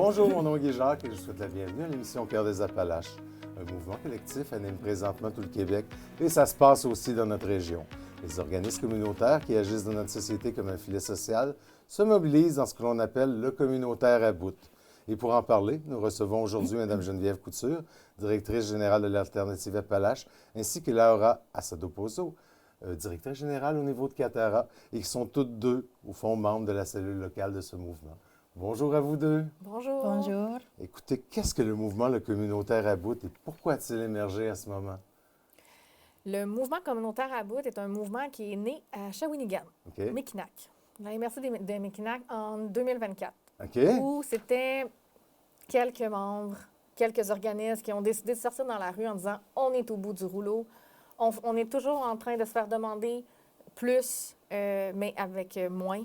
Bonjour, mon nom est Guy Jacques et je vous souhaite la bienvenue à l'émission Cœur des Appalaches. Un mouvement collectif anime présentement tout le Québec et ça se passe aussi dans notre région. Les organismes communautaires qui agissent dans notre société comme un filet social se mobilisent dans ce que l'on appelle le communautaire à bout. Et pour en parler, nous recevons aujourd'hui Mme Geneviève Couture, directrice générale de l'Alternative Appalaches, ainsi que Laura Assadopozo, directrice générale au niveau de Catara, et qui sont toutes deux, au fond, membres de la cellule locale de ce mouvement. Bonjour à vous deux. Bonjour. Bonjour. Écoutez, qu'est-ce que le mouvement Le communautaire à bout et pourquoi a-t-il émergé à ce moment? Le mouvement communautaire à bout est un mouvement qui est né à Shawinigan, Mekinac, la MRC de Mekinac en 2024, où c'était quelques membres, quelques organismes qui ont décidé de sortir dans la rue en disant « on est au bout du rouleau, on est toujours en train de se faire demander plus, mais avec moins ».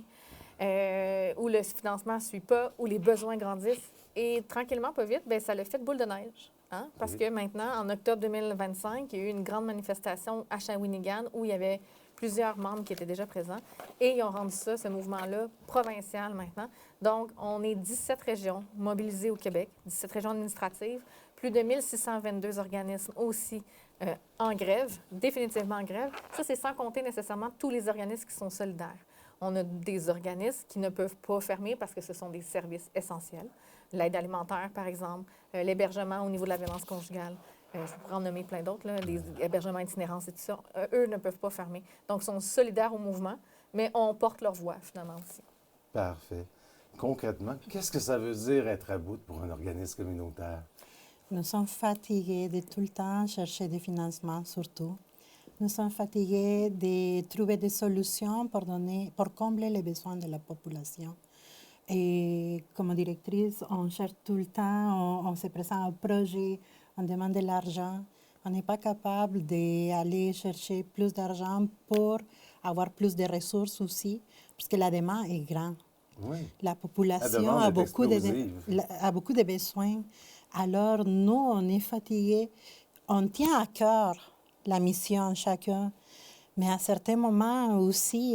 Où le financement ne suit pas, où les besoins grandissent. Et tranquillement, pas vite, bien, ça l'a fait boule de neige. Hein? Parce que maintenant, en octobre 2025, il y a eu une grande manifestation à Shawinigan où il y avait plusieurs membres qui étaient déjà présents. Et ils ont rendu ça, ce mouvement-là, provincial maintenant. Donc, on est 17 régions mobilisées au Québec, 17 régions administratives, plus de 1622 organismes aussi en grève, définitivement en grève. Ça, c'est sans compter nécessairement tous les organismes qui sont solidaires. On a des organismes qui ne peuvent pas fermer parce que ce sont des services essentiels. L'aide alimentaire, par exemple, l'hébergement au niveau de la violence conjugale. Je pourrais en nommer plein d'autres, les hébergements itinérants et tout ça. Eux ne peuvent pas fermer. Donc, ils sont solidaires au mouvement, mais on porte leur voix, finalement, aussi. Parfait. Concrètement, qu'est-ce que ça veut dire être à bout pour un organisme communautaire? Nous sommes fatigués de tout le temps chercher des financements, surtout. Nous sommes fatigués de trouver des solutions pour combler les besoins de la population. Et comme directrice, on cherche tout le temps, on se présente au projet, on demande de l'argent. On n'est pas capable d'aller chercher plus d'argent pour avoir plus de ressources aussi, parce que la demande est grande. Oui. La population a beaucoup de besoins. Alors, nous, on est fatigués. On tient à cœur la mission chacun, mais à certains moments aussi,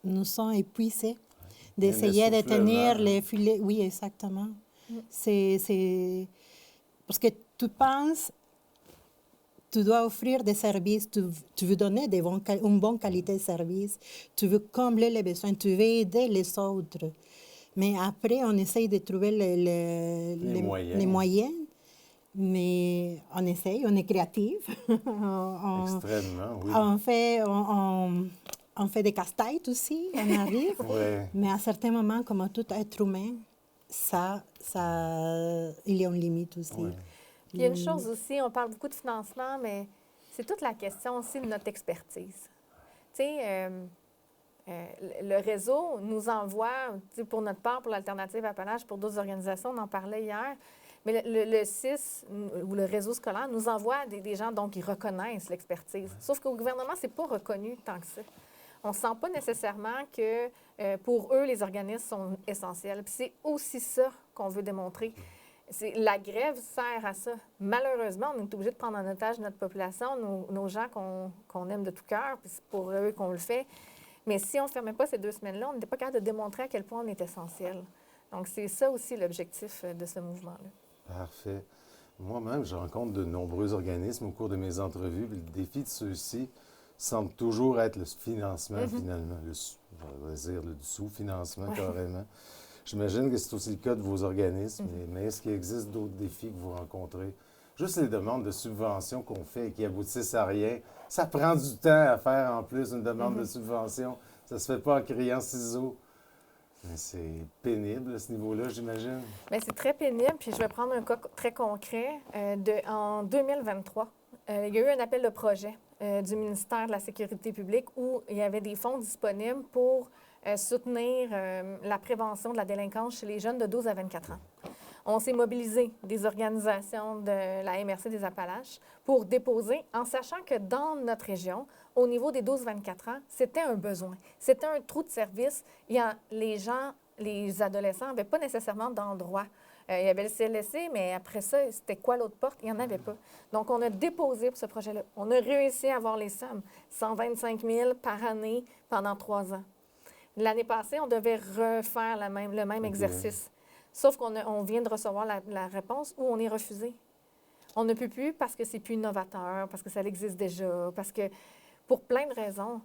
nous sommes épuisés d'essayer de tenir les filets. Oui, exactement. C'est parce que tu penses, tu dois offrir des services, tu veux donner une bonne qualité de service, tu veux combler les besoins, tu veux aider les autres. Mais après, on essaye de trouver les moyens. Mais on essaye, on est créatif. Extrêmement, oui. On fait des casse-têtes aussi, on arrive. Ouais. Mais à certains moments, comme tout être humain, il y a une limite aussi. Ouais. Puis il y a une chose aussi, on parle beaucoup de financement, mais c'est toute la question aussi de notre expertise. Tu sais, le réseau nous envoie, pour notre part, pour l'Alternative Appalaches, pour d'autres organisations, on en parlait hier, mais le CIS, ou le réseau scolaire, nous envoie des gens donc, qui reconnaissent l'expertise. Sauf qu'au gouvernement, ce n'est pas reconnu tant que ça. On ne sent pas nécessairement que pour eux, les organismes sont essentiels. Puis c'est aussi ça qu'on veut démontrer. La grève sert à ça. Malheureusement, on est obligé de prendre en otage notre population, nos gens qu'on aime de tout cœur, puis c'est pour eux qu'on le fait. Mais si on ne fermait pas ces 2 semaines-là, on n'était pas capable de démontrer à quel point on est essentiel. Donc, c'est ça aussi l'objectif de ce mouvement-là. Parfait. Moi-même, je rencontre de nombreux organismes au cours de mes entrevues. Puis le défi de ceux-ci semble toujours être le financement, finalement. Je vais dire le sous-financement, carrément. J'imagine que c'est aussi le cas de vos organismes, mais est-ce qu'il existe d'autres défis que vous rencontrez? Juste les demandes de subvention qu'on fait et qui aboutissent à rien. Ça prend du temps à faire en plus une demande de subvention. Ça ne se fait pas en criant ciseaux. Mais c'est pénible à ce niveau-là, j'imagine. Bien, c'est très pénible. Puis je vais prendre un cas très concret. En 2023, il y a eu un appel de projet du ministère de la Sécurité publique où il y avait des fonds disponibles pour soutenir la prévention de la délinquance chez les jeunes de 12 à 24 ans. On s'est mobilisé des organisations de la MRC des Appalaches pour déposer, en sachant que dans notre région, au niveau des 12-24 ans, c'était un besoin. C'était un trou de service. Les adolescents n'avaient pas nécessairement d'endroit. Il y avait le CLSC, mais après ça, c'était quoi l'autre porte? Il n'y en avait pas. Donc, on a déposé pour ce projet-là. On a réussi à avoir les sommes. 125 000 par année pendant 3 ans. L'année passée, on devait refaire le même exercice. Sauf qu'on vient de recevoir la réponse ou on est refusé. On ne peut plus parce que c'est plus innovateur, parce que ça existe déjà, parce que pour plein de raisons.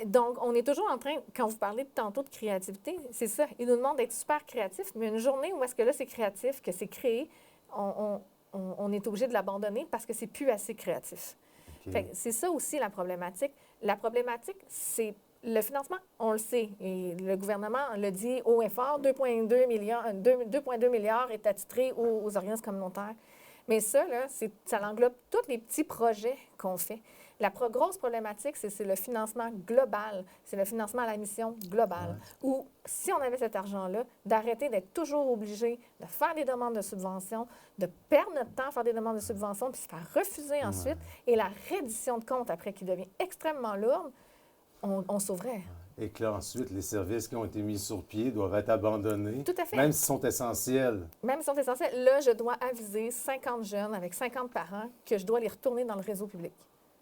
Donc, on est toujours en train, quand vous parlez tantôt de créativité, c'est ça. Ils nous demandent d'être super créatifs, mais une journée où est-ce que là, c'est créatif, que c'est créé, on est obligé de l'abandonner parce que c'est plus assez créatif. Okay. C'est ça aussi la problématique. La problématique, c'est le financement, on le sait, et le gouvernement le dit haut et fort, 2,2 milliards est attitré aux organismes communautaires. Mais ça, là, ça englobe tous les petits projets qu'on fait. La grosse problématique, c'est le financement global, c'est le financement à la mission globale, où si on avait cet argent-là, d'arrêter d'être toujours obligé de faire des demandes de subvention, de perdre notre temps à faire des demandes de subvention, puis se faire refuser ensuite, et la reddition de comptes après qui devient extrêmement lourde, on sauverait. Et que là, ensuite, les services qui ont été mis sur pied doivent être abandonnés. Tout à fait. Même s'ils sont essentiels. Même s'ils sont essentiels. Là, je dois aviser 50 jeunes avec 50 parents que je dois les retourner dans le réseau public.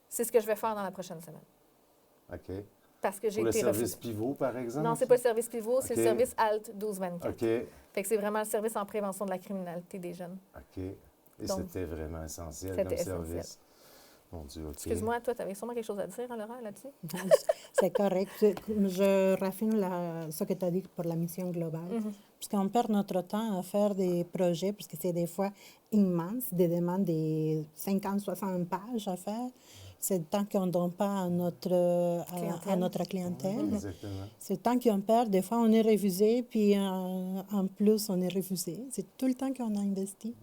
C'est ce que je vais faire dans la prochaine semaine. OK. Parce que j'ai été refusée. Le service pivot, par exemple? Non, ce n'est pas le service pivot, c'est le service ALT 1224. OK. Fait que c'est vraiment le service en prévention de la criminalité des jeunes. OK. Et c'était vraiment essentiel comme service. Mon Dieu, OK. Excuse-moi, toi, tu avais sûrement quelque chose à dire, Laura, là-dessus? C'est correct. Je raffine ce que tu as dit pour la mission globale. Parce qu'on perd notre temps à faire des projets, parce que c'est des fois immense, des demandes de 50, 60 pages à faire. C'est le temps qu'on ne donne pas à notre clientèle. Exactement. C'est le temps qu'on perd. Des fois, on est refusé, puis en plus, on est refusé. C'est tout le temps qu'on a investi.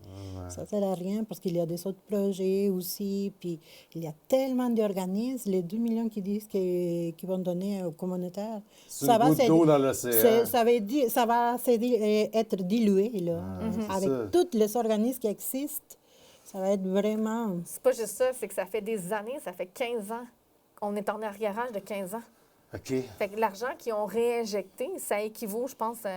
Ça ne sert à rien parce qu'il y a des autres projets aussi. Puis il y a tellement d'organismes. Les 2 millions qui disent qu'ils vont donner aux communautaires. C'est une goutte d'eau dans l'océan. Ça va être dilué là, avec tous les organismes qui existent. Ça va être vraiment... C'est pas juste ça, c'est que ça fait des années, ça fait 15 ans. On est en arriérage de 15 ans. OK. Fait que l'argent qu'ils ont réinjecté, ça équivaut, je pense que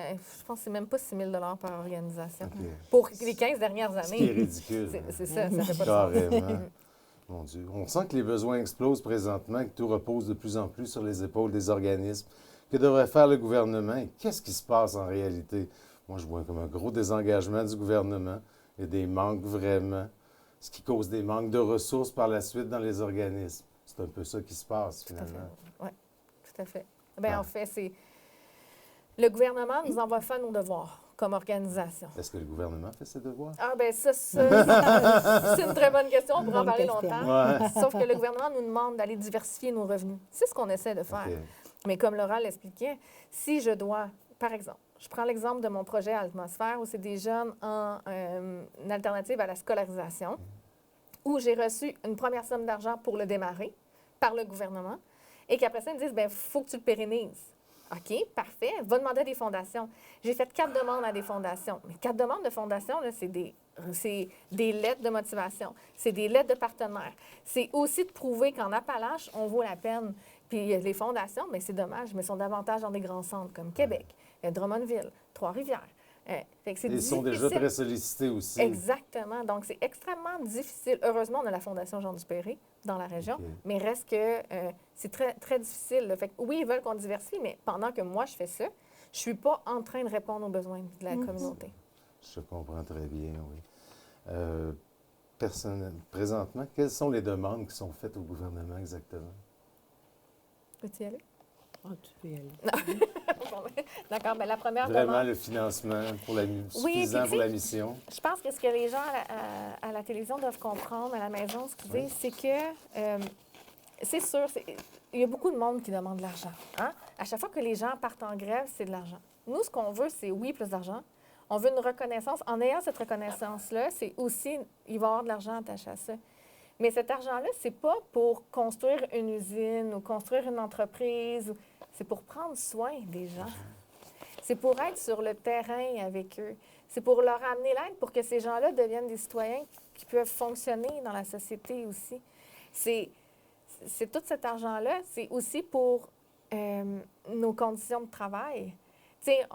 c'est même pas 6 000 $ par organisation. Okay. Pour les 15 dernières années. Ce qui est ridicule. C'est ça fait pas carrément. De sens. Mon Dieu. On sent que les besoins explosent présentement, que tout repose de plus en plus sur les épaules des organismes. Que devrait faire le gouvernement? Et qu'est-ce qui se passe en réalité? Moi, je vois comme un gros désengagement du gouvernement. Il y a des manques vraiment. Ce qui cause des manques de ressources par la suite dans les organismes. C'est un peu ça qui se passe, finalement. Oui, tout à fait. Bien, en fait, c'est... Le gouvernement nous envoie faire nos devoirs comme organisation. Est-ce que le gouvernement fait ses devoirs? Ah, bien, ça c'est une très bonne question. On pourrait en parler longtemps. Ouais. Sauf que le gouvernement nous demande d'aller diversifier nos revenus. C'est ce qu'on essaie de faire. Okay. Mais comme Laura l'expliquait, si je dois, par exemple, je prends l'exemple de mon projet Atmosphère, où c'est des jeunes en une alternative à la scolarisation, où j'ai reçu une première somme d'argent pour le démarrer par le gouvernement, et qu'après ça, ils me disent, bien, il faut que tu le pérennises. OK, parfait, va demander à des fondations. J'ai fait 4 demandes à des fondations. Mais 4 demandes de fondations, là, c'est des lettres de motivation, c'est des lettres de partenaires. C'est aussi de prouver qu'en Appalaches, on vaut la peine. Puis les fondations, bien, c'est dommage, mais sont davantage dans des grands centres comme Québec, Drummondville, Trois-Rivières. Ils sont déjà très sollicités aussi. Exactement. Donc, c'est extrêmement difficile. Heureusement, on a la Fondation Jean Dupéry dans la région, mais reste que c'est très, très difficile. Là. Fait que, oui, ils veulent qu'on diversifie, mais pendant que moi, je fais ça, je ne suis pas en train de répondre aux besoins de la communauté. Je comprends très bien, oui. Présentement, quelles sont les demandes qui sont faites au gouvernement exactement? Peux-tu y aller? Ah, tu peux y aller. D'accord, bien, la première Vraiment demande... le financement suffisant pour la mission. Je pense que ce que les gens à la télévision doivent comprendre, à la maison, c'est que c'est sûr, il y a beaucoup de monde qui demande de l'argent. Hein? À chaque fois que les gens partent en grève, c'est de l'argent. Nous, ce qu'on veut, c'est oui, plus d'argent. On veut une reconnaissance. En ayant cette reconnaissance-là, c'est aussi, il va y avoir de l'argent attaché à ça. Mais cet argent-là, c'est pas pour construire une usine ou construire une entreprise. C'est pour prendre soin des gens. C'est pour être sur le terrain avec eux. C'est pour leur amener l'aide pour que ces gens-là deviennent des citoyens qui peuvent fonctionner dans la société aussi. C'est tout cet argent-là, c'est aussi pour nos conditions de travail. Tu sais,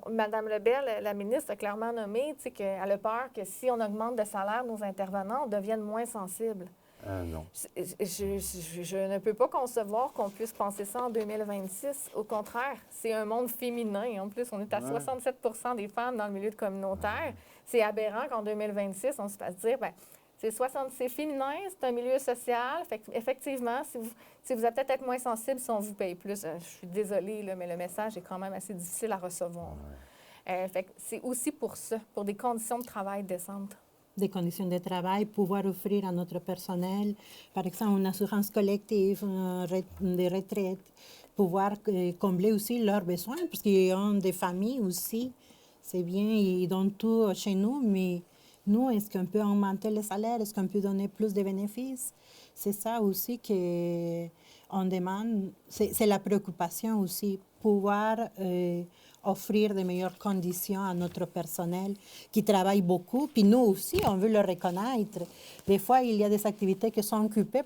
Mme Lebel, la ministre, a clairement nommé qu'elle a peur que si on augmente de salaire nos intervenants, on devienne moins sensibles. Non. Je ne peux pas concevoir qu'on puisse penser ça en 2026. Au contraire, c'est un monde féminin. En plus, on est à 67 des femmes dans le milieu communautaire. C'est aberrant qu'en 2026, on se fasse dire, bien, c'est féminin, c'est un milieu social. Fait effectivement, si vous allez peut-être être moins sensible si on vous paye plus. Je suis désolée, là, mais le message est quand même assez difficile à recevoir. Fait que c'est aussi pour ça, pour des conditions de travail décentes. Des conditions de travail, pouvoir offrir à notre personnel, par exemple, une assurance collective, des retraites, pouvoir combler aussi leurs besoins, parce qu'ils ont des familles aussi. C'est bien, ils donnent tout chez nous, mais nous, est-ce qu'on peut augmenter les salaires? Est-ce qu'on peut donner plus de bénéfices? C'est ça aussi qu'on demande. C'est la préoccupation aussi, pouvoir offrir de meilleures conditions à notre personnel qui travaille beaucoup. Puis nous aussi, on veut le reconnaître. Des fois, il y a des activités qui sont coupées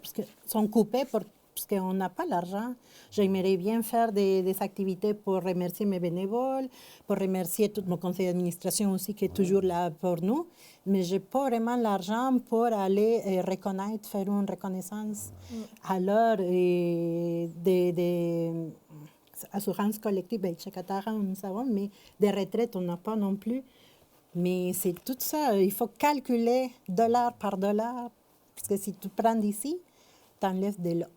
parce qu'on n'a pas l'argent. J'aimerais bien faire des activités pour remercier mes bénévoles, pour remercier tout mon conseil d'administration aussi qui est toujours là pour nous. Mais je n'ai pas vraiment l'argent pour aller reconnaître, faire une reconnaissance. Alors, des assurances collectives, bien, Chacatara, nous savons, mais des retraites, on n'a pas non plus. Mais c'est tout ça. Il faut calculer dollar par dollar. Parce que si tu prends d'ici, tu enlèves de là.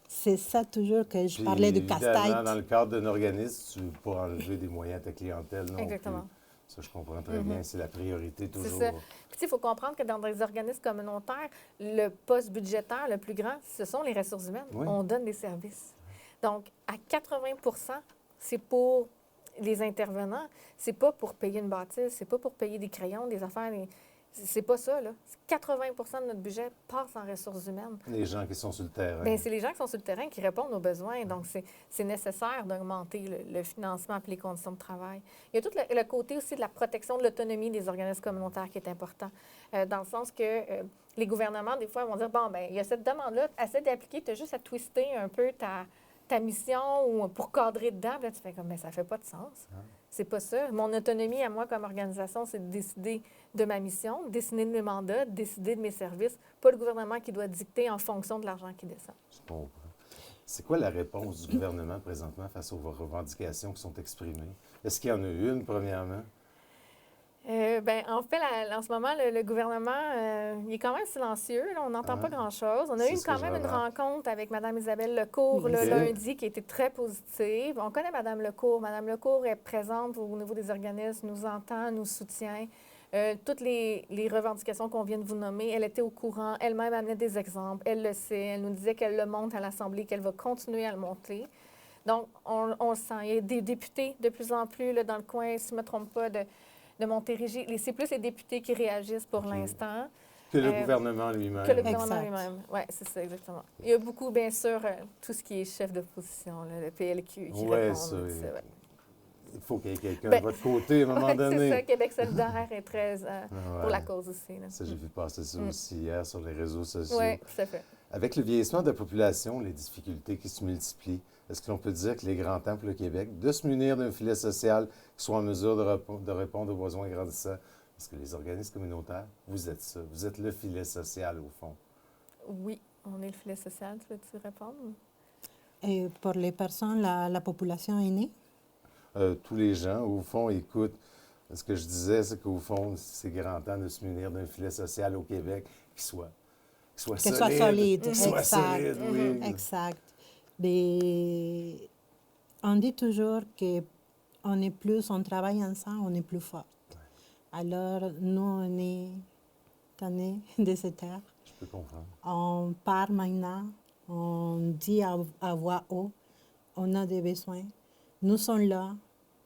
C'est ça toujours que je parlais de casse-tête. Dans le cadre d'un organisme, tu ne peux pas enlever des moyens à ta clientèle non Exactement. plus. Ça, je comprends très bien. C'est la priorité toujours. C'est ça. Puis, il faut comprendre que dans des organismes communautaires, le poste budgétaire le plus grand, ce sont les ressources humaines. On donne des services. Donc, à 80 c'est pour les intervenants. C'est pas pour payer une bâtisse, c'est pas pour payer des crayons, des affaires. C'est pas ça, là. 80 de notre budget passe en ressources humaines. Les gens qui sont sur le terrain. Bien, c'est les gens qui sont sur le terrain qui répondent aux besoins. Donc, c'est nécessaire d'augmenter le financement et les conditions de travail. Il y a tout le côté aussi de la protection de l'autonomie des organismes communautaires qui est important. Dans le sens que les gouvernements, des fois, vont dire, bon, bien, il y a cette demande-là, essaie d'appliquer, tu as juste à twister un peu ta mission ou pour cadrer dedans. Puis là, tu fais comme, mais ça fait pas de sens. C'est pas ça. Mon autonomie à moi comme organisation, c'est de décider de ma mission, de décider de mes mandats, de décider de mes services. Pas le gouvernement qui doit dicter en fonction de l'argent qui descend. Je comprends. C'est quoi la réponse du gouvernement présentement face aux revendications qui sont exprimées? Est-ce qu'il y en a une, premièrement? Bien, en fait, en ce moment, le gouvernement, il est quand même silencieux. Là, on n'entend pas grand-chose. On a eu quand même une rencontre avec Mme Isabelle Lecourt le lundi qui était très positive. On connaît Mme Lecourt. Mme Lecourt est présente au niveau des organismes, nous entend, nous soutient. Toutes les revendications qu'on vient de vous nommer, elle était au courant. Elle-même amenait des exemples. Elle le sait. Elle nous disait qu'elle le montre à l'Assemblée, qu'elle va continuer à le montrer. Donc, on le sent. Il y a des députés de plus en plus là, dans le coin, si je ne me trompe pas, de Montérégie. C'est plus les députés qui réagissent pour l'instant. Que le gouvernement lui-même. Que le gouvernement lui-même. Oui, c'est ça, exactement. Il y a beaucoup, bien sûr, tout ce qui est chef d'opposition, le PLQ qui répond. Ça. Il faut qu'il y ait quelqu'un de votre côté à un moment donné. C'est ça, Québec solidaire est très pour la cause aussi. Là. Ça, j'ai vu passer ça aussi hier sur les réseaux sociaux. Oui, tout à fait. Avec le vieillissement de la population, les difficultés qui se multiplient, est-ce que l'on peut dire que les grands temps pour le Québec, de se munir d'un filet social qui soit en mesure de répondre aux besoins grandissants? Parce que les organismes communautaires, vous êtes ça. Vous êtes le filet social, au fond. Oui, on est le filet social. Tu veux-tu répondre? Et pour les personnes, la population aînée? Tous les gens, au fond, écoutent. Ce que je disais, c'est qu'au fond, c'est grand temps de se munir d'un filet social au Québec qui soit solide. Exact. Oui. Exact. On dit toujours qu'on est plus, on travaille ensemble, on est plus fort. Alors, nous, on est tannés de cette ère. Je peux comprendre. On parle maintenant, on dit à voix haute, on a des besoins. Nous sommes là.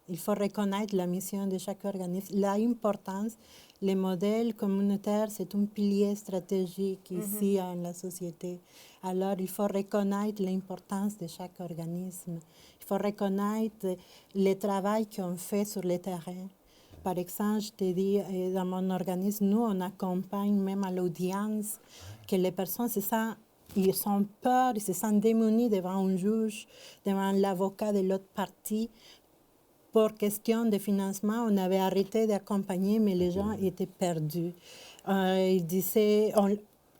Il faut reconnaître la mission de chaque organisme, l'importance. Le modèle communautaire, c'est un pilier stratégique ici dans la société. Alors, il faut reconnaître l'importance de chaque organisme. Il faut reconnaître le travail qu'on fait sur le terrain. Par exemple, je te dis, dans mon organisme, nous, on accompagne même à l'audience que les personnes ils ont peur, ils se sentent démunis devant un juge, devant l'avocat de l'autre partie. Pour question de financement, on avait arrêté d'accompagner, mais les gens étaient perdus. Ils disaient,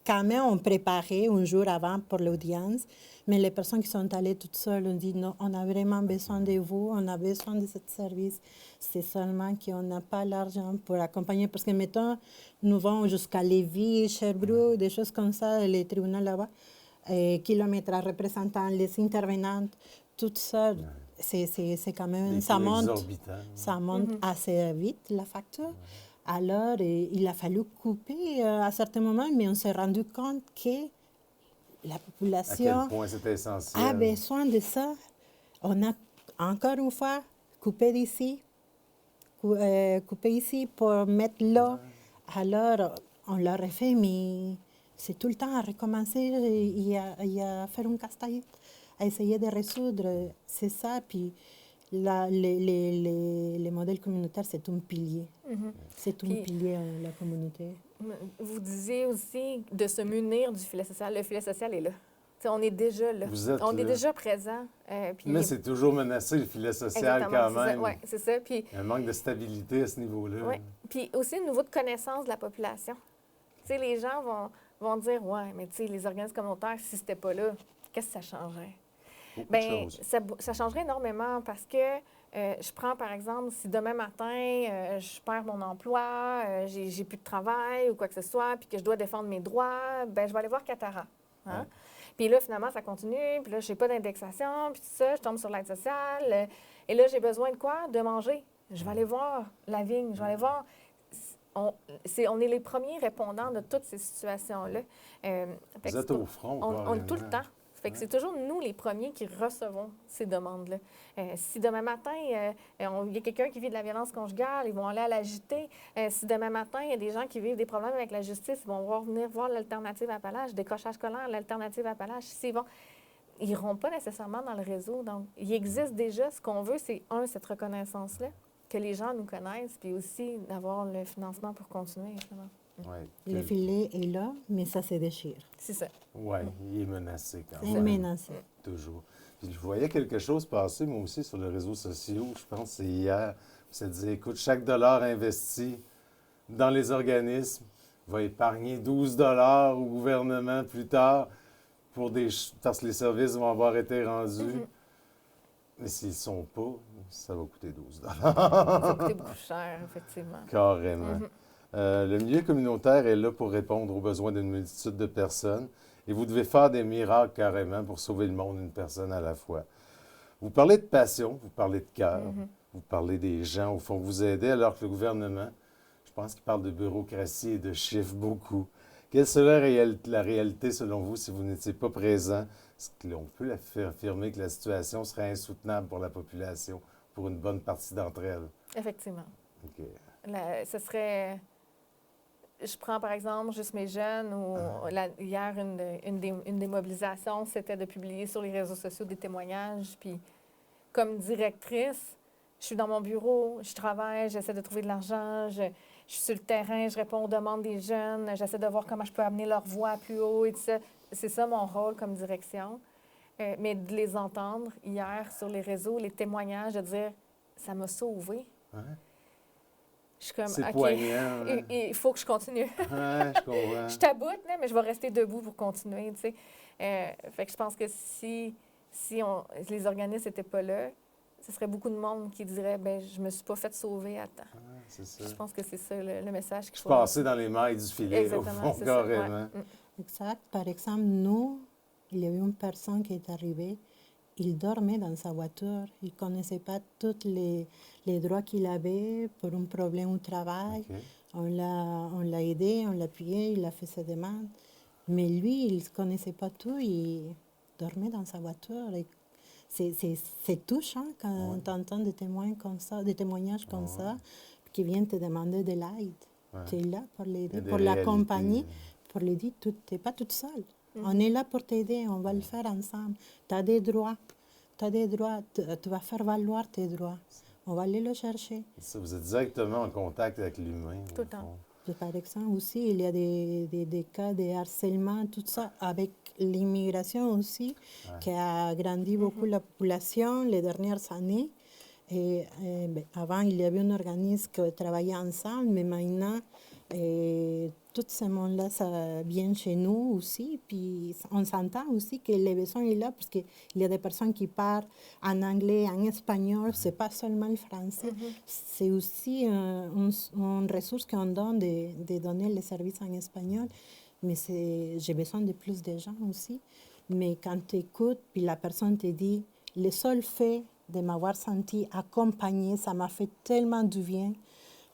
quand même, on préparait un jour avant pour l'audience, mais les personnes qui sont allées toutes seules ont dit non, on a vraiment besoin de vous, on a besoin de ce service. C'est seulement qu'on n'a pas l'argent pour accompagner, parce que, mettons, nous vont jusqu'à Lévis, Sherbrooke, des choses comme ça, les tribunaux là-bas, kilométrage représentant les intervenantes, tout ça, c'est quand même, ça monte assez vite, la facture. Alors, il a fallu couper à certains moments, mais on s'est rendu compte que la population à quel point c'était essentiel. A besoin de ça. On a, encore une fois, coupé d'ici, coupé ici pour mettre là. Alors, on l'a refait, mais c'est tout le temps à recommencer et à faire un casse-tête, à essayer de résoudre. C'est ça, puis les modèles communautaires, c'est un pilier. C'est un pilier, la communauté. Vous disiez aussi de se munir du filet social. Le filet social est là. T'sais, on est déjà là. On est déjà présent. Mais c'est toujours menacé, le filet social, quand même. Oui, c'est ça. Puis, un manque de stabilité à ce niveau-là. Oui. Puis aussi, un niveau de connaissance de la population. T'sais, les gens vont dire, ouais, mais les organismes communautaires, si c'était pas là, qu'est-ce que ça changerait? Bien, ça changerait énormément parce que je prends, par exemple, si demain matin, je perds mon emploi, j'ai plus de travail ou quoi que ce soit, puis que je dois défendre mes droits, bien, je vais aller voir Catara. Hein? Ouais. Puis là, finalement, ça continue, puis là, je n'ai pas d'indexation, puis tout ça, je tombe sur l'aide sociale. Et là, j'ai besoin de quoi? De manger. Je vais aller voir la vigne, je vais aller voir... On est les premiers répondants de toutes ces situations-là. Vous êtes au front, on est tout le temps. Fait que c'est toujours nous les premiers qui recevons ces demandes-là. Si demain matin, il y a quelqu'un qui vit de la violence conjugale, ils vont aller à la JT. Si demain matin, il y a des gens qui vivent des problèmes avec la justice, ils vont venir voir l'Alternative Appalaches, décrochage scolaire, l'Alternative Appalaches. Ils n'iront pas nécessairement dans le réseau. Donc, il existe déjà. Ce qu'on veut, c'est, cette reconnaissance-là, que les gens nous connaissent, puis aussi d'avoir le financement pour continuer, justement. Ouais, le filet est là, mais ça se déchire. C'est ça. Oui, il est menacé quand même. Il est menacé. Toujours. Puis je voyais quelque chose passer, moi aussi, sur les réseaux sociaux. Je pense que c'est hier. Ça disait, écoute, chaque dollar investi dans les organismes va épargner 12 $ au gouvernement plus tard parce que les services vont avoir été rendus. Mais s'ils ne sont pas, ça va coûter 12 $. Ça va coûter beaucoup cher, effectivement. Carrément. Le milieu communautaire est là pour répondre aux besoins d'une multitude de personnes et vous devez faire des miracles carrément pour sauver le monde, une personne à la fois. Vous parlez de passion, vous parlez de cœur, vous parlez des gens, au fond, vous aidez alors que le gouvernement, je pense qu'il parle de bureaucratie et de chiffres beaucoup. Quelle serait la réalité selon vous si vous n'étiez pas présent? Est-ce qu'on peut affirmer que la situation serait insoutenable pour la population, pour une bonne partie d'entre elles? Effectivement. OK. Ce serait... Je prends, par exemple, juste mes jeunes, où hier, une des mobilisations, c'était de publier sur les réseaux sociaux des témoignages. Puis, comme directrice, je suis dans mon bureau, je travaille, j'essaie de trouver de l'argent, je suis sur le terrain, je réponds aux demandes des jeunes, j'essaie de voir comment je peux amener leur voix plus haut et tout ça. C'est ça mon rôle comme direction. Mais de les entendre hier sur les réseaux, les témoignages, de dire « ça m'a sauvée ». Je suis comme, c'est OK, poignant, hein? Il faut que je continue. Ouais, je comprends. Je taboute, là, mais je vais rester debout pour continuer, tu sais. Fait que je pense que si les organismes n'étaient pas là, ce serait beaucoup de monde qui dirait, ben je me suis pas fait sauver à temps. C'est ça. Je pense que c'est ça le message qu'il faut. Je passais dans les mailles du filet, exactement, au fond, carrément. Ouais. Exact. Par exemple, nous, il y avait une personne qui est arrivée. Il dormait dans sa voiture. Il ne connaissait pas tous les droits qu'il avait pour un problème au travail. Okay. On l'a aidé, on l'a appuyé, il a fait sa demande. Mais lui, il ne connaissait pas tout. Il dormait dans sa voiture. C'est touchant quand tu entends des témoignages comme ça, qui viennent te demander de l'aide. Tu es là pour l'aider, pour l'accompagner, pour lui dire, tu n'es pas toute seule. On est là pour t'aider, on va le faire ensemble. Tu as des droits, tu vas faire valoir tes droits. On va aller le chercher. Ça, vous êtes directement en contact avec l'humain. Tout le temps. Par exemple, aussi, il y a des cas de harcèlement, tout ça, avec l'immigration aussi, qui a agrandi beaucoup la population les dernières années. Et avant, il y avait un organisme qui travaillait ensemble, mais maintenant, Et tout ce monde-là, ça vient chez nous aussi. Puis on s'entend aussi que les besoins sont là parce qu'il y a des personnes qui parlent en anglais, en espagnol. C'est pas seulement le français. C'est aussi une ressource qu'on donne de donner les services en espagnol. Mais j'ai besoin de plus de gens aussi. Mais quand tu écoutes, puis la personne te dit, le seul fait de m'avoir senti accompagnée, ça m'a fait tellement du bien.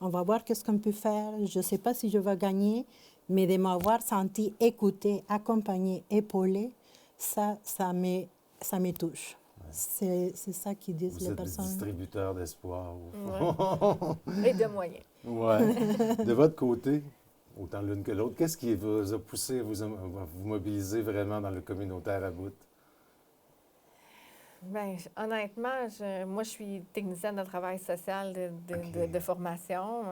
On va voir qu'est-ce qu'on peut faire. Je ne sais pas si je vais gagner, mais de m'avoir senti écoutée, accompagnée, épaulée, ça me touche. Ouais. C'est ça qu'ils disent les personnes. Vous êtes distributeurs d'espoir. Ouais. Et de moyens. Oui. De votre côté, autant l'une que l'autre, qu'est-ce qui vous a poussé à vous mobiliser vraiment dans le communautaire à Bout? Bien, honnêtement, moi, je suis technicienne de travail social de formation.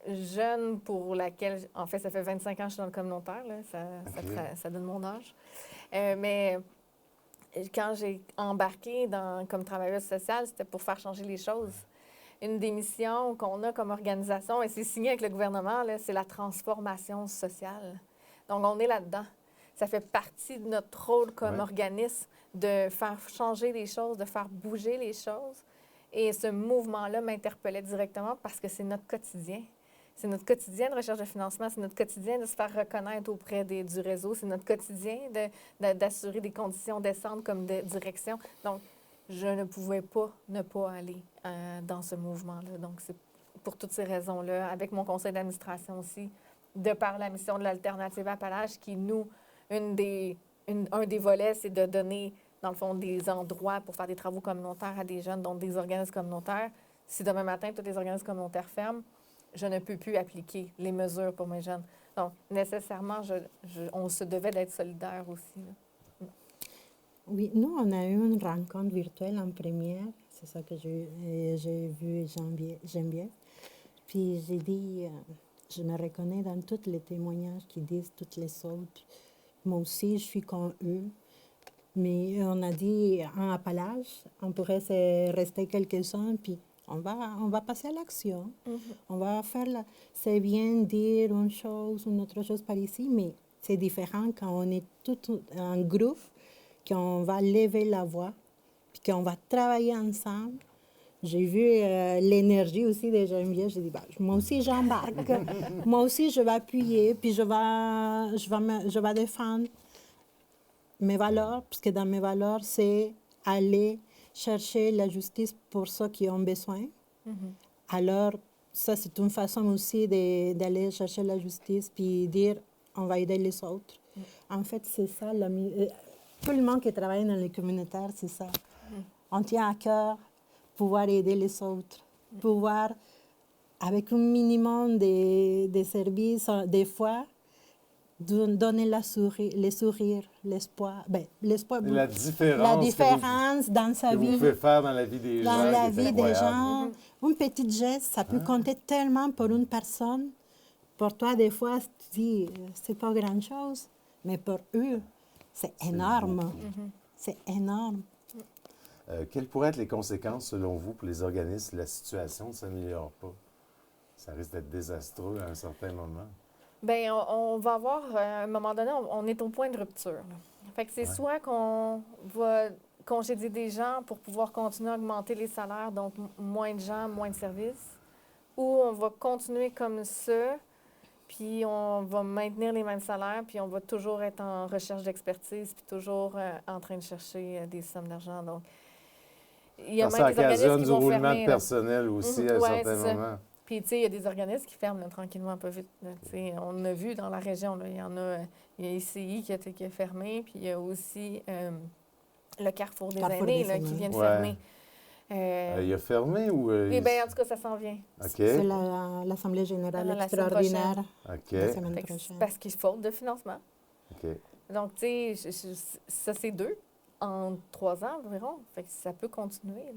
Jeune pour laquelle, en fait, ça fait 25 ans que je suis dans le communautaire, là, ça donne mon âge. Mais quand j'ai embarqué comme travailleuse sociale, c'était pour faire changer les choses. Une des missions qu'on a comme organisation, et c'est signé avec le gouvernement, c'est la transformation sociale. Donc, on est là-dedans. Ça fait partie de notre rôle comme organisme de faire changer les choses, de faire bouger les choses. Et ce mouvement-là m'interpellait directement parce que c'est notre quotidien. C'est notre quotidien de recherche de financement, c'est notre quotidien de se faire reconnaître auprès du réseau, c'est notre quotidien d'assurer des conditions décentes comme de direction. Donc, je ne pouvais pas ne pas aller dans ce mouvement-là. Donc, c'est pour toutes ces raisons-là, avec mon conseil d'administration aussi, de par la mission de l'Alternative Appalaches, qui nous, un des volets, c'est de donner, dans le fond, des endroits pour faire des travaux communautaires à des jeunes, donc des organismes communautaires. Si demain matin, tous les organismes communautaires ferment, je ne peux plus appliquer les mesures pour mes jeunes. Donc, nécessairement, on se devait d'être solidaires aussi. Là. Oui, nous, on a eu une rencontre virtuelle en première. C'est ça que j'ai vu Geneviève. Puis j'ai dit, je me reconnais dans tous les témoignages qui disent toutes les autres. Moi aussi, je suis comme eux. Mais on a dit, en Appalaches, on pourrait se rester quelques-uns, puis on va passer à l'action. On va faire c'est bien dire une chose, une autre chose par ici, mais c'est différent quand on est tout en groupe, qu'on va lever la voix, puis qu'on va travailler ensemble. J'ai vu l'énergie aussi de Geneviève. J'ai dit, moi aussi, j'embarque. Moi aussi, je vais appuyer, puis je vais défendre mes valeurs, parce que dans mes valeurs, c'est aller chercher la justice pour ceux qui ont besoin. Alors, ça, c'est une façon aussi d'aller chercher la justice, puis dire, on va aider les autres. En fait, c'est ça. Tout le monde qui travaille dans les communautaires, c'est ça. On tient à cœur pouvoir aider les autres, pouvoir, avec un minimum de services, des fois, donner les sourires, l'espoir. L'espoir. La différence dans sa vie. Que vous pouvez faire dans la vie des gens. Dans la vie des gens. Un petit geste, ça peut compter tellement pour une personne. Pour toi, des fois, tu dis, c'est pas grand-chose. Mais pour eux, c'est énorme. C'est énorme. Quelles pourraient être les conséquences, selon vous, pour les organismes si la situation ne s'améliore pas? Ça risque d'être désastreux à un certain moment. Bien, on va avoir, à un moment donné, on est au point de rupture. Là. Fait que c'est soit qu'on va congédier des gens pour pouvoir continuer à augmenter les salaires, donc moins de gens, moins de services, ou on va continuer comme ça, puis on va maintenir les mêmes salaires, puis on va toujours être en recherche d'expertise, puis toujours en train de chercher des sommes d'argent. Donc, il y a même des organismes qui vont fermer. Ça occasionne du roulement de personnel aussi à un certain moment. Puis, tu sais, il y a des organismes qui ferment tranquillement, pas vite. On a vu dans la région, là, il y a ICI qui a fermé, puis il y a aussi le Carrefour des aînés qui vient de fermer. Il a fermé ou... Eh bien, en tout cas, ça s'en vient. Okay. C'est l'Assemblée générale extraordinaire la semaine prochaine. Parce qu'il faute de financement. Okay. Donc, tu sais, ça, c'est 2 en 3 ans environ. Fait que ça peut continuer.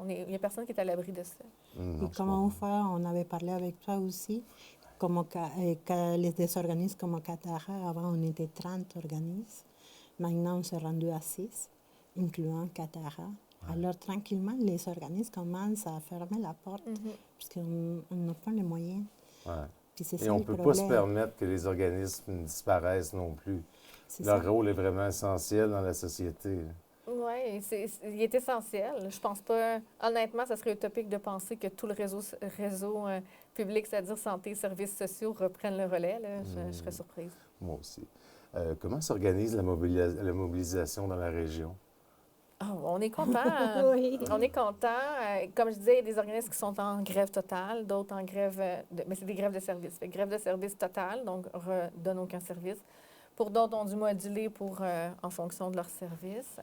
Il n'y a personne qui est à l'abri de ça. Et comment on fait? On avait parlé avec toi aussi. Les organismes comme Catara, avant, on était 30 organismes. Maintenant, on s'est rendu à 6, incluant Catara. Alors, tranquillement, les organismes commencent à fermer la porte parce qu'on n'a pas les moyens. Ouais. Puis c'est Et ça on le ne peut pas problème. se permettre que les organismes disparaissent non plus. Leur rôle est vraiment essentiel dans la société. Oui, il est essentiel. Je pense pas, honnêtement, ça serait utopique de penser que tout le réseau public, c'est-à-dire santé et services sociaux, reprennent le relais. Là. Je serais surprise. Moi aussi. Comment s'organise la mobilisation dans la région? Oh, on est content. Oui. On est content. Comme je disais, il y a des organismes qui sont en grève totale, d'autres en grève, mais c'est des grèves de service. Fait, grève de service totale, donc redonne aucun service. Pour d'autres, on dû moduler en fonction de leur service.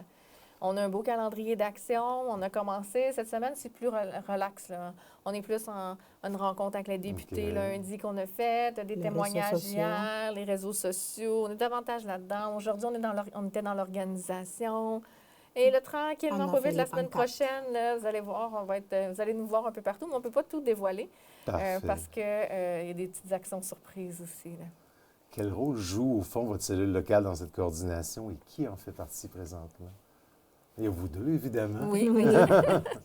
On a un beau calendrier d'action. On a commencé cette semaine, c'est plus relax. Là. On est plus en une rencontre avec les députés lundi qu'on a fait, des témoignages hier, les réseaux sociaux. On est davantage là-dedans. Aujourd'hui, on était dans l'organisation. Et là, tranquillement, pas vite, la semaine prochaine, là, vous allez voir, vous allez nous voir un peu partout, mais on ne peut pas tout dévoiler parce qu'il y a des petites actions surprises aussi. Là. Quel rôle joue, au fond, votre cellule locale dans cette coordination et qui en fait partie présentement? Il y a vous deux, évidemment. Oui.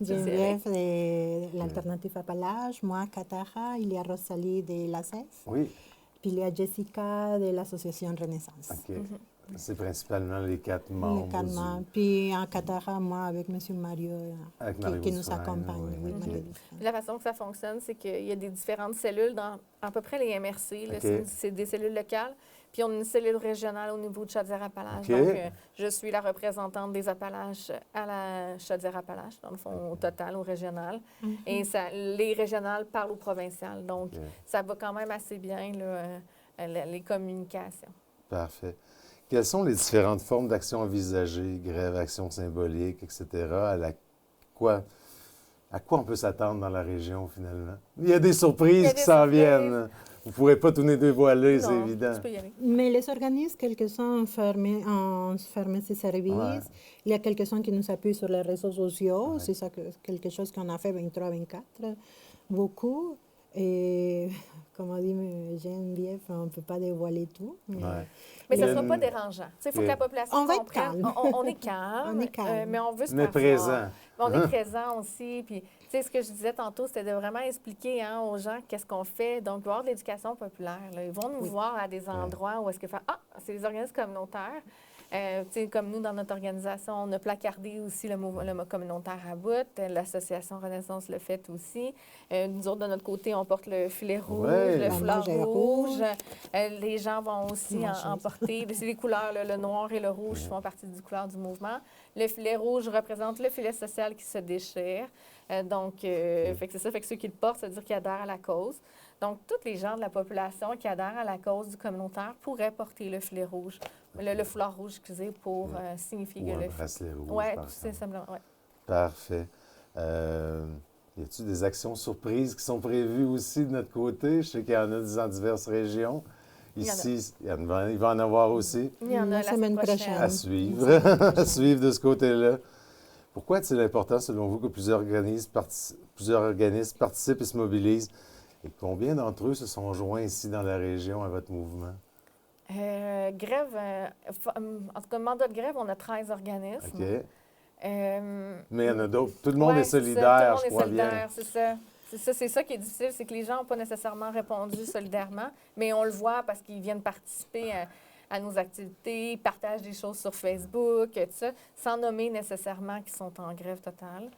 Geneviève de l'Alternative Appalaches, moi, Katara, il y a Rosalie de la CEF. Oui. Puis il y a Jessica de l'Association Renaissance. OK. C'est principalement les 4 membres. Les 4 membres. Puis en Katara, moi, avec M. Mario, qui nous accompagne. Oui, okay. La façon que ça fonctionne, c'est qu'il y a des différentes cellules dans à peu près les MRC. Là, c'est des cellules locales. Puis on a une cellule régionale au niveau de Chaudière-Appalaches. Donc, je suis la représentante des Appalaches à la Chaudière-Appalaches, dans le fond, au total, au régional. Et les régionales parlent au provincial. Donc, ça va quand même assez bien, là, les communications. Parfait. Quelles sont les différentes formes d'action envisagées, grève, action symbolique, etc., à quoi on peut s'attendre dans la région, finalement? Il y a des surprises qui s'en viennent. Vous ne pourrez pas tout nous dévoiler, c'est évident. Tu peux y aller. Mais les organismes, quelques-uns ont fermé ses services. Ouais. Il y a quelques-uns qui nous appuient sur les réseaux sociaux. Ouais. C'est ça quelque chose qu'on a fait 23-24, beaucoup. Et comme a dit Geneviève, on ne peut pas dévoiler tout. Mais ça ne sera pas dérangeant. Il faut que la population comprenne. On est calme. On est calme. Mais on veut se faire présent. On est présent aussi. Puis, ce que je disais tantôt, c'était de vraiment expliquer aux gens qu'est-ce qu'on fait. Donc, voir de l'éducation populaire. Là. Ils vont nous voir à des endroits où est-ce que c'est des organismes communautaires. Comme nous, dans notre organisation, on a placardé aussi le communautaire à bout. L'Association Renaissance le fait aussi. Nous autres, de notre côté, on porte le filet rouge, le foulard rouge. Les gens vont aussi en porter. C'est les couleurs, le noir et le rouge font partie du couleur du mouvement. Le filet rouge représente le filet social qui se déchire. Fait que c'est ça. Fait que ceux qui le portent, ça veut dire qu'ils adhèrent à la cause. Donc, tous les gens de la population qui adhèrent à la cause du communautaire pourraient porter le filet rouge, le foulard rouge, excusez, pour signifier que le bracelet rouge. Oui, tout c'est simplement. Ouais. Parfait. Y a-t-il des actions surprises qui sont prévues aussi de notre côté? Je sais qu'il y en a dans diverses régions. Ici, il va en avoir aussi. Il y en a la semaine prochaine. À suivre. À suivre de ce côté-là. Pourquoi est-il important, selon vous, que plusieurs organismes participent et se mobilisent? Et combien d'entre eux se sont joints ici dans la région à votre mouvement? Grève, en tout cas, mandat de grève, on a 13 organismes. OK. Mais il y en a d'autres. Tout le monde est solidaire, je crois bien. C'est ça. C'est ça qui est difficile, c'est que les gens n'ont pas nécessairement répondu solidairement, mais on le voit parce qu'ils viennent participer à nos activités, ils partagent des choses sur Facebook, tout ça, sans nommer nécessairement qu'ils sont en grève totale.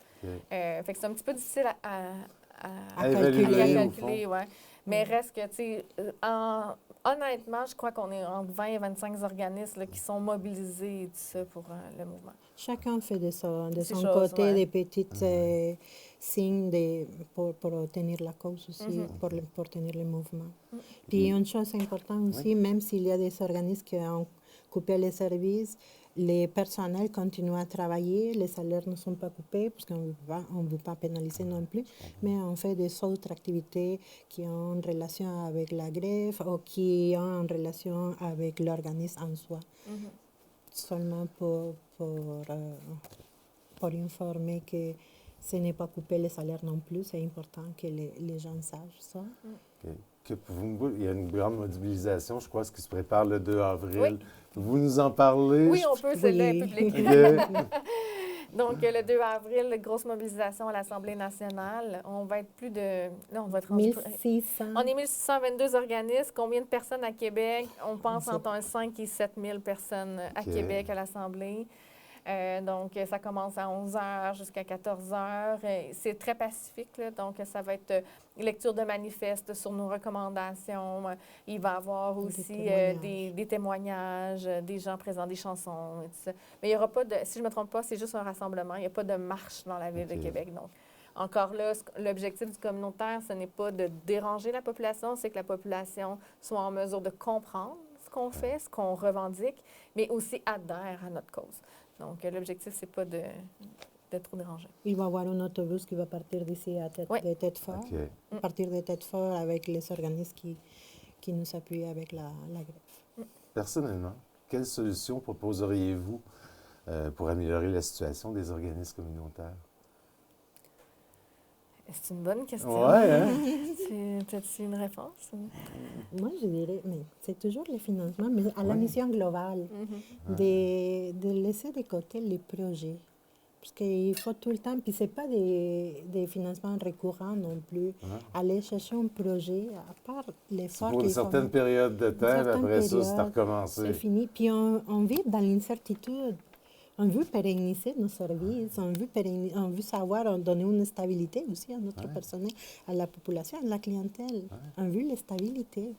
Fait que c'est un petit peu difficile à calculer, ouais. Mais reste que, tu sais, honnêtement, je crois qu'on est entre 20 et 25 organismes là, qui sont mobilisés et tout ça pour le mouvement. Chacun fait de son côté des petites signes pour tenir la cause aussi, pour tenir le mouvement. Puis une chose importante aussi, même s'il y a des organismes qui ont coupé les services, les personnels continuent à travailler, les salaires ne sont pas coupés parce qu'on ne veut pas pénaliser non plus, mais on fait des autres activités qui ont une relation avec la grève ou qui ont une relation avec l'organisme en soi. Seulement pour informer que ce n'est pas coupé les salaires non plus, c'est important que les gens sachent ça. Il y a une grande mobilisation, je crois, ce qui se prépare le 2 avril. Oui. Vous nous en parlez? Oui, on peut, c'est le public. Donc, le 2 avril, grosse mobilisation à l'Assemblée nationale. On va être plus de... Là, on va être 1600. On est 1622 organismes. Combien de personnes à Québec? On pense entre 5 et 7 000 personnes à Québec à l'Assemblée. Donc, ça commence à 11 h jusqu'à 14 h. C'est très pacifique, là, donc ça va être lecture de manifestes sur nos recommandations. Il va y avoir aussi des témoignages, des gens présents, des chansons et tout ça. Mais il n'y aura pas de, si je ne me trompe pas, c'est juste un rassemblement. Il n'y a pas de marche dans la ville de Québec. Donc, encore là, l'objectif du communautaire, ce n'est pas de déranger la population, c'est que la population soit en mesure de comprendre ce qu'on fait, ce qu'on revendique, mais aussi adhère à notre cause. Donc, l'objectif, c'est pas de trop déranger. Il va y avoir un autobus qui va partir d'ici de Tête-Fort, à partir de Tête-Fort avec les organismes qui nous appuient avec la greffe. Personnellement, quelles solutions proposeriez-vous pour améliorer la situation des organismes communautaires? C'est une bonne question. Oui, hein? As-tu une réponse? Moi, je dirais, mais c'est toujours le financement, mais à la mission globale, de laisser de côté les projets. Parce qu'il faut tout le temps, puis ce n'est pas des financements récurrents non plus. Aller chercher un projet, à part l'effort pour une certaine période de temps, après ça, c'est à recommencer. C'est fini. Puis on vit dans l'incertitude. On veut pérenniser nos services, on veut savoir donner une stabilité aussi à notre personnel, à la population, à la clientèle. On veut la stabilité,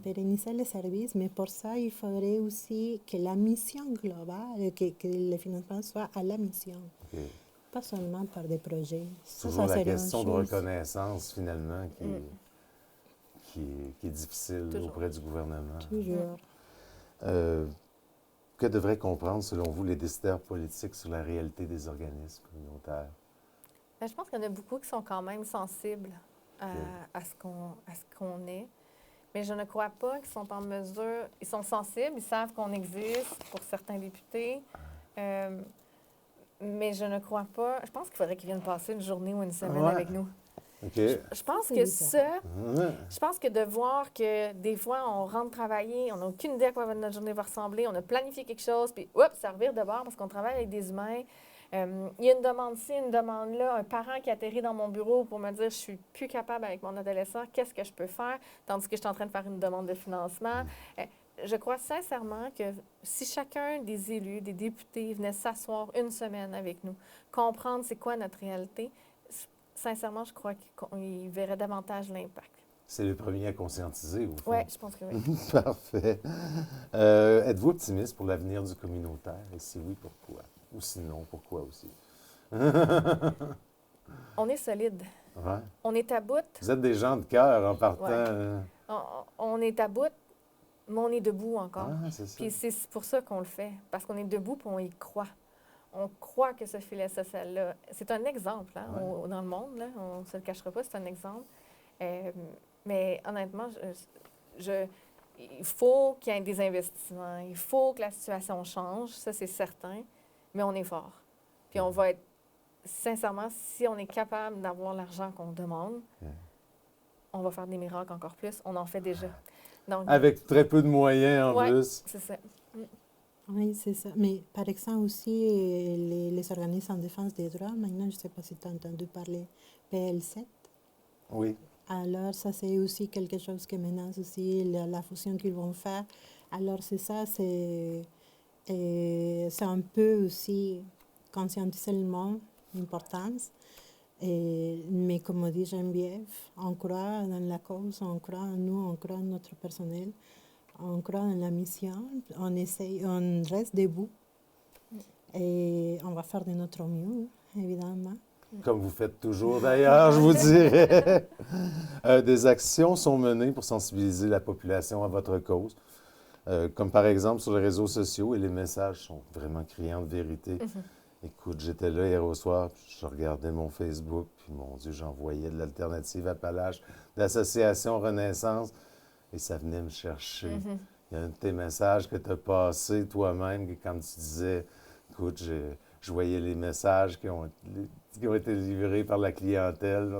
pérenniser les services, mais pour ça, il faudrait aussi que la mission globale, que le financement soit à la mission, pas seulement par des projets. C'est toujours la question de reconnaissance, finalement, qui est difficile auprès du gouvernement. Toujours. Que devraient comprendre, selon vous, les décideurs politiques sur la réalité des organismes communautaires? Bien, je pense qu'il y en a beaucoup qui sont quand même sensibles à ce qu'on est. Mais je ne crois pas qu'ils sont en mesure... Ils sont sensibles, ils savent qu'on existe pour certains députés. Mais je ne crois pas... Je pense qu'il faudrait qu'ils viennent passer une journée ou une semaine avec nous. Je pense que je pense que de voir que des fois, on rentre travailler, on n'a aucune idée à quoi notre journée va ressembler, on a planifié quelque chose, puis ça revire de bord parce qu'on travaille avec des humains. Il y a une demande ci, une demande là, un parent qui atterrit dans mon bureau pour me dire « je suis plus capable avec mon adolescent, qu'est-ce que je peux faire? » Tandis que je suis en train de faire une demande de financement. Je crois sincèrement que si chacun des élus, des députés venait s'asseoir une semaine avec nous, comprendre c'est quoi notre réalité, sincèrement, je crois qu'il verrait davantage l'impact. C'est le premier à conscientiser, au fond. Oui, je pense que oui. Parfait. Êtes-vous optimiste pour l'avenir du communautaire? Et si oui, pourquoi? Ou sinon, pourquoi aussi? On est solide. Ouais. On est à bout. Vous êtes des gens de cœur en partant. Ouais. On est à bout, mais on est debout encore. C'est ça. Puis c'est pour ça qu'on le fait, parce qu'on est debout et on y croit. On croit que ce filet social-là, c'est un exemple dans le monde, là, on ne se le cachera pas, c'est un exemple. Mais honnêtement, il faut qu'il y ait des investissements, il faut que la situation change, ça c'est certain, mais on est fort. Puis on va être, sincèrement, si on est capable d'avoir l'argent qu'on demande, on va faire des miracles encore plus, on en fait déjà. Donc, avec très peu de moyens en plus. c'est ça. Oui, c'est ça. Mais par exemple aussi, les organismes en défense des droits, maintenant, je ne sais pas si tu as entendu parler PL7. Oui. Alors, ça, c'est aussi quelque chose qui menace aussi la fusion qu'ils vont faire. Alors, c'est ça, c'est un peu aussi conscientiser le monde, l'importance. Mais comme dit Geneviève, on croit dans la cause, on croit en nous, on croit en notre personnel. On croit dans la mission, on essaye, on reste debout et on va faire de notre mieux, évidemment. Comme vous faites toujours d'ailleurs, je vous dirais. Des actions sont menées pour sensibiliser la population à votre cause, comme par exemple sur les réseaux sociaux, et les messages sont vraiment criants de vérité. Écoute, j'étais là hier au soir, puis je regardais mon Facebook, puis mon Dieu, j'en voyais de l'Alternative Appalaches, d'Association Renaissance. Et ça venait me chercher. Il y a un de tes messages que tu as passé toi-même, quand tu disais, écoute, je voyais les messages qui ont été livrés par la clientèle,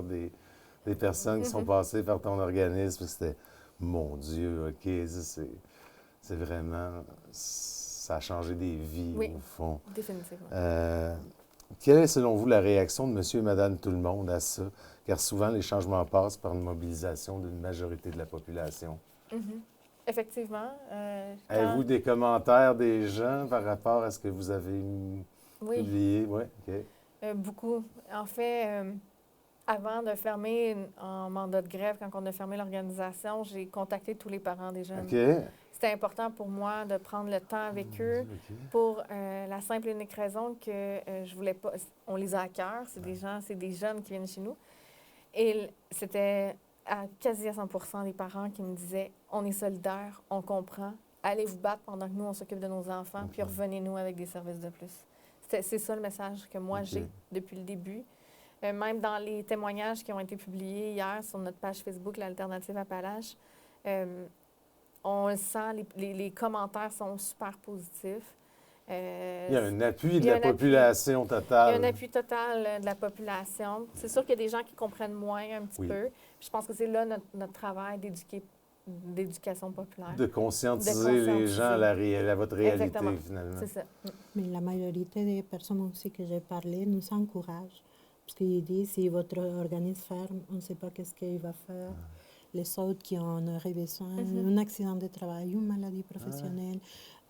des personnes qui sont passées par ton organisme. C'était, mon Dieu, OK, c'est vraiment, ça a changé des vies, au fond. Définitivement. Quelle est, selon vous, la réaction de monsieur et madame tout le monde à ça? Car souvent, les changements passent par une mobilisation d'une majorité de la population. Mm-hmm. Effectivement. Avez-vous des commentaires des gens par rapport à ce que vous avez publié? Oui, OK. Beaucoup. En fait, avant de fermer en mandat de grève, quand on a fermé l'organisation, j'ai contacté tous les parents des jeunes. OK. C'était important pour moi de prendre le temps avec eux pour la simple et unique raison que je voulais pas... On les a à cœur. C'est des jeunes qui viennent chez nous. Et c'était quasi à 100% des parents qui me disaient « On est solidaires, on comprend. Allez vous battre pendant que nous, on s'occupe de nos enfants, puis revenez-nous avec des services de plus. » C'est ça le message que moi, j'ai depuis le début. Même dans les témoignages qui ont été publiés hier sur notre page Facebook, l'Alternative Appalaches, on le sent, les commentaires sont super positifs. Il y a un appui de la population totale. Il y a un appui total de la population. C'est sûr qu'il y a des gens qui comprennent moins un petit peu. Puis je pense que c'est là notre travail d'éducation populaire. De conscientiser les gens à votre réalité, exactement. Finalement. C'est ça. Mais la majorité des personnes aussi que j'ai parlé nous encouragent. Parce qu'ils disent, si votre organisme ferme, on ne sait pas qu'est-ce qu'il va faire. Les autres qui en auraient besoin, un accident de travail, une maladie professionnelle,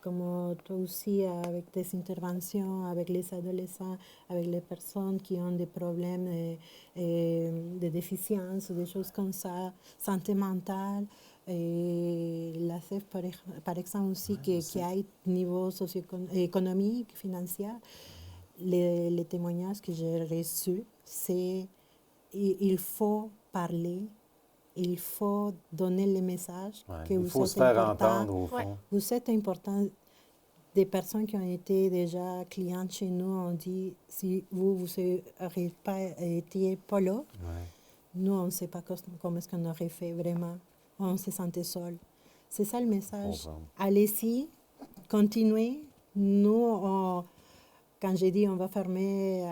comme toi aussi avec tes interventions, avec les adolescents, avec les personnes qui ont des problèmes de déficience, des choses comme ça, santé mentale. Et la CEF, par exemple, aussi, qui a un niveau socio-économique, financier. Les témoignages que j'ai reçus, c'est il faut parler, il faut donner le message que vous êtes important. Il faut se faire entendre, au fond. Vous êtes important. Des personnes qui ont été déjà clientes chez nous ont dit, si vous n'auriez pas été pas là, nous, on ne sait pas comment est-ce qu'on aurait fait vraiment. On se sentait seul. C'est ça le message. Allez-y, continuez. Nous, quand j'ai dit on va fermer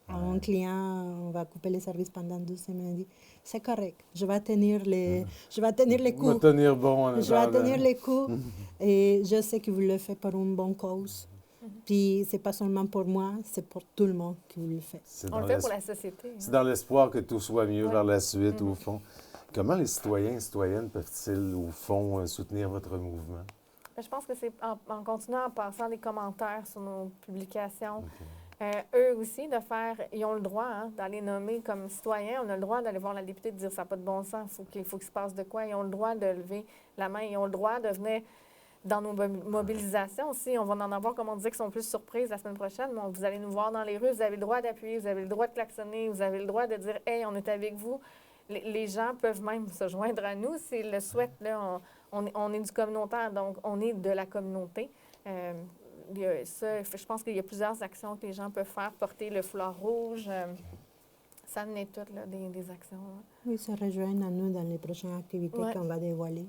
un client, on va couper les services pendant 2 semaines, il dit c'est correct, je vais tenir les coups. On va tenir bon. Je vais tenir les coups et je sais que vous le faites pour une bonne cause. Puis c'est pas seulement pour moi, c'est pour tout le monde que vous le faites. On le fait pour la société. C'est dans l'espoir que tout soit mieux vers la suite, au fond. Comment les citoyens et citoyennes peuvent-ils, au fond, soutenir votre mouvement? Je pense que c'est en continuant, en passant des commentaires sur nos publications. Eux aussi, ils ont le droit d'aller nommer comme citoyens. On a le droit d'aller voir la députée et de dire ça n'a pas de bon sens, il faut qu'il se passe de quoi. Ils ont le droit de lever la main. Ils ont le droit de venir dans nos mobilisations aussi. On va en avoir, comme on disait, qui sont plus surprises la semaine prochaine. Mais vous allez nous voir dans les rues, vous avez le droit d'appuyer, vous avez le droit de klaxonner, vous avez le droit de dire « Hey, on est avec vous ». Les gens peuvent même se joindre à nous s'ils le souhaitent. Là, on est du communautaire, donc on est de la communauté. Je pense qu'il y a plusieurs actions que les gens peuvent faire. Porter le foulard rouge, ça en est toutes des actions. Là. Oui, se rejoignent à nous dans les prochaines activités qu'on va dévoiler.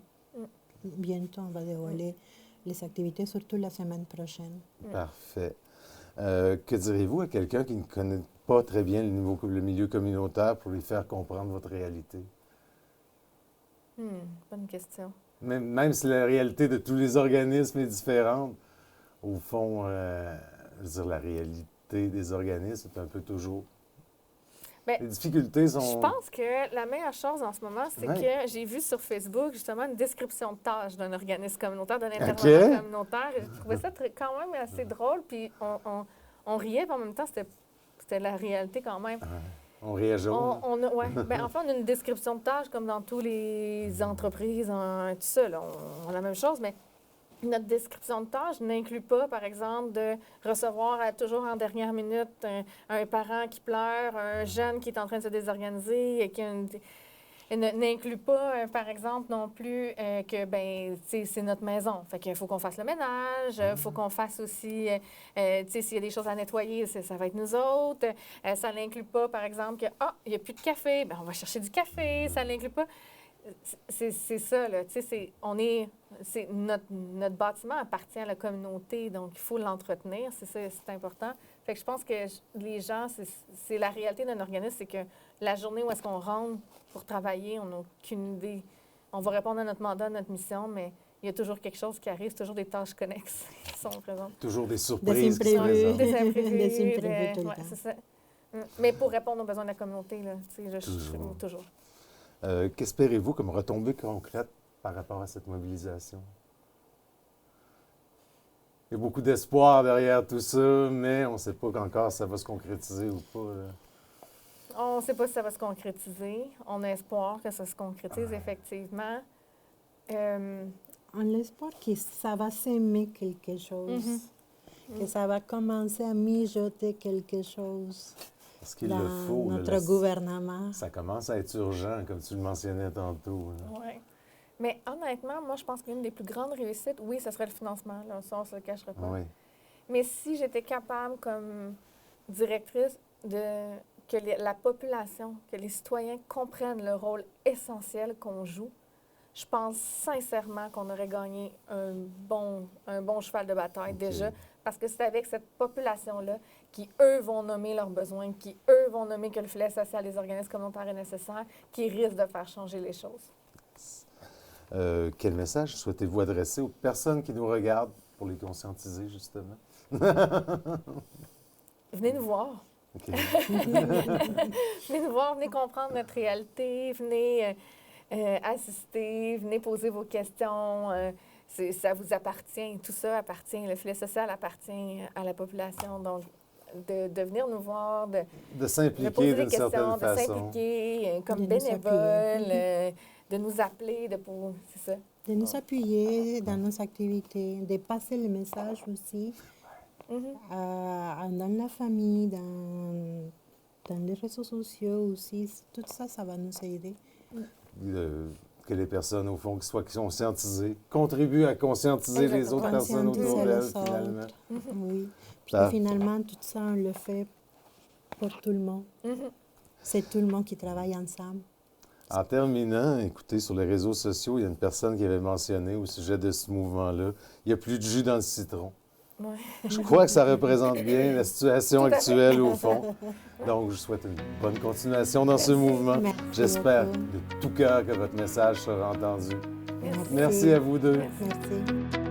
Bientôt, on va dévoiler les activités, surtout la semaine prochaine. Parfait. Que direz-vous à quelqu'un qui ne connaît pas très bien le milieu communautaire pour lui faire comprendre votre réalité? Bonne question. Même si la réalité de tous les organismes est différente, au fond, je veux dire, la réalité des organismes est un peu toujours... Bien, les difficultés sont... Je pense que la meilleure chose en ce moment, c'est que j'ai vu sur Facebook, justement, une description de tâches d'un organisme communautaire, d'un intervenant communautaire. J'ai trouvé ça quand même assez drôle, puis on riait, puis en même temps, c'était la réalité quand même. On réagit. Ben, en fait, on a une description de tâches comme dans toutes les entreprises, tout ça. Là, on a la même chose, mais notre description de tâches n'inclut pas, par exemple, de recevoir toujours en dernière minute un parent qui pleure, un jeune qui est en train de se désorganiser et qui n'inclut pas, par exemple, non plus que, c'est notre maison. Fait qu'il faut qu'on fasse le ménage, il faut qu'on fasse aussi, s'il y a des choses à nettoyer, ça va être nous autres. Ça n'inclut pas, par exemple, que, il n'y a plus de café, bien, on va chercher du café. Ça n'inclut pas. C'est ça, là. Notre bâtiment appartient à la communauté, donc il faut l'entretenir. C'est important. Fait que je pense que les gens, c'est la réalité d'un organisme, c'est que la journée où est-ce qu'on rentre pour travailler, on n'a aucune idée. On va répondre à notre mandat, à notre mission, mais il y a toujours quelque chose qui arrive, toujours des tâches connexes qui sont présentes. Toujours des surprises des imprévus. Des imprévus. Des imprévus tout le temps. C'est ça. Mais pour répondre aux besoins de la communauté, là, toujours. Qu'espérez-vous comme retombée concrète par rapport à cette mobilisation? Il y a beaucoup d'espoir derrière tout ça, mais on ne sait pas encore si ça va se concrétiser ou pas. Là. On ne sait pas si ça va se concrétiser. On a espoir que ça se concrétise, effectivement. On a l'espoir que ça va s'aimer quelque chose, que ça va commencer à mijoter quelque chose dans le faut, notre gouvernement. Ça commence à être urgent, comme tu le mentionnais tantôt. Oui. Mais honnêtement, moi, je pense qu'une des plus grandes réussites, oui, ce serait le financement. Là, ça, on ne se le cachera pas. Oui. Mais si j'étais capable, comme directrice, que la population, que les citoyens comprennent le rôle essentiel qu'on joue, je pense sincèrement qu'on aurait gagné un bon cheval de bataille déjà, parce que c'est avec cette population-là qui, eux, vont nommer leurs besoins, qui, eux, vont nommer que le filet social des organismes communautaires est nécessaire, qui risquent de faire changer les choses. Quel message souhaitez-vous adresser aux personnes qui nous regardent pour les conscientiser, justement? Venez nous voir. Okay. Venez nous voir, venez comprendre notre réalité, venez assister, venez poser vos questions. Ça vous appartient, tout ça appartient, le filet social appartient à la population. Donc, de venir nous voir, de s'impliquer d'une certaine façon. De s'impliquer comme bénévole, de nous appeler, c'est ça. De nous appuyer dans nos activités, de passer le message aussi dans la famille, dans les réseaux sociaux aussi. Tout ça, ça va nous aider. Que les personnes, au fond, qui soient conscientisées, contribuent à conscientiser les autres personnes autour d'elles, finalement. Oui. Puis finalement, tout ça, on le fait pour tout le monde. C'est tout le monde qui travaille ensemble. En terminant, écoutez, sur les réseaux sociaux, il y a une personne qui avait mentionné au sujet de ce mouvement-là, il n'y a plus de jus dans le citron. Ouais. Je crois que ça représente bien la situation actuelle, au fond. Donc, je souhaite une bonne continuation dans ce mouvement. J'espère de tout cœur que votre message sera entendu. Merci à vous deux. Merci.